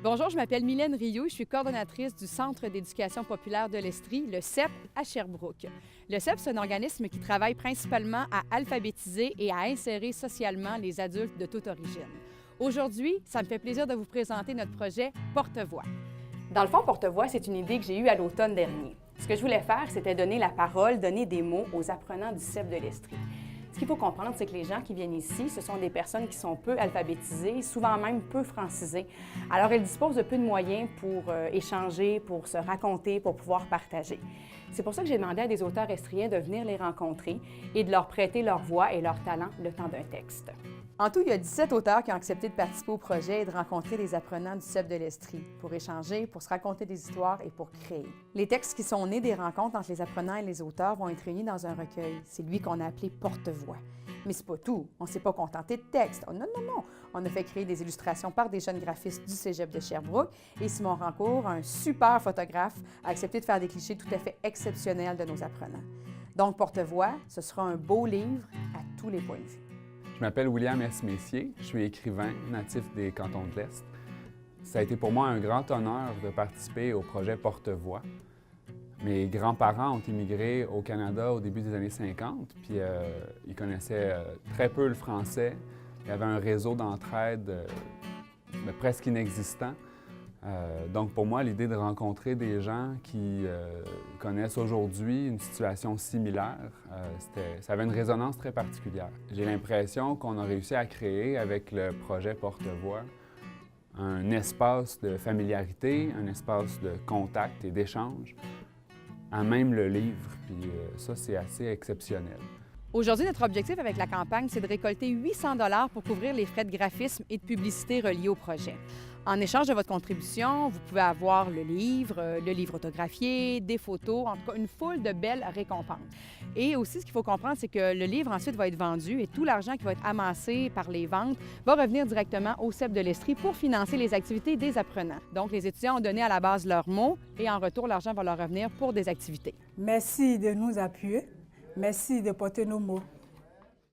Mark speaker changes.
Speaker 1: Bonjour, je m'appelle Mylène Rioux, je suis coordonnatrice du Centre d'éducation populaire de l'Estrie, le CEP, à Sherbrooke. Le CEP, c'est un organisme qui travaille principalement à alphabétiser et à insérer socialement les adultes de toute origine. Aujourd'hui, ça me fait plaisir de vous présenter notre projet Porte-Voix. Dans le fond, Porte-Voix, c'est une idée que j'ai eue à l'automne dernier. Ce que je voulais faire, c'était donner la parole, donner des mots aux apprenants du CEP de l'Estrie. Ce qu'il faut comprendre, c'est que les gens qui viennent ici, ce sont des personnes qui sont peu alphabétisées, souvent même peu francisées. Alors, elles disposent de peu de moyens pour échanger, pour se raconter, pour pouvoir partager. C'est pour ça que j'ai demandé à des auteurs estriens de venir les rencontrer et de leur prêter leur voix et leur talent le temps d'un texte. En tout, il y a 17 auteurs qui ont accepté de participer au projet et de rencontrer des apprenants du CEP de l'Estrie pour échanger, pour se raconter des histoires et pour créer. Les textes qui sont nés des rencontres entre les apprenants et les auteurs vont être réunis dans un recueil. C'est lui qu'on a appelé Porte-Voix. Mais c'est pas tout. On ne s'est pas contenté de textes. Oh, non, non, non. On a fait créer des illustrations par des jeunes graphistes du Cégep de Sherbrooke et Simon Rancourt, un super photographe, a accepté de faire des clichés tout à fait exceptionnels de nos apprenants. Donc, Porte-Voix, ce sera un beau livre à tous les points de vue.
Speaker 2: Je m'appelle William S. Messier, je suis écrivain natif des cantons de l'Est. Ça a été pour moi un grand honneur de participer au projet Porte-Voix. Mes grands-parents ont immigré au Canada au début des années 50, puis ils connaissaient très peu le français. Il y avait un réseau d'entraide presque inexistant. Donc pour moi, l'idée de rencontrer des gens qui connaissent aujourd'hui une situation similaire, ça avait une résonance très particulière. J'ai l'impression qu'on a réussi à créer avec le projet Porte-Voix un espace de familiarité, un espace de contact et d'échange, à même le livre, puis ça, c'est assez exceptionnel.
Speaker 1: Aujourd'hui, notre objectif avec la campagne, c'est de récolter 800 $ pour couvrir les frais de graphisme et de publicité reliés au projet. En échange de votre contribution, vous pouvez avoir le livre autographié, des photos, en tout cas une foule de belles récompenses. Et aussi, ce qu'il faut comprendre, c'est que le livre ensuite va être vendu et tout l'argent qui va être amassé par les ventes va revenir directement au CEP de l'Estrie pour financer les activités des apprenants. Donc, les étudiants ont donné à la base leurs mots et en retour, l'argent va leur revenir pour des activités.
Speaker 3: Merci de nous appuyer. Merci de porter nos mots.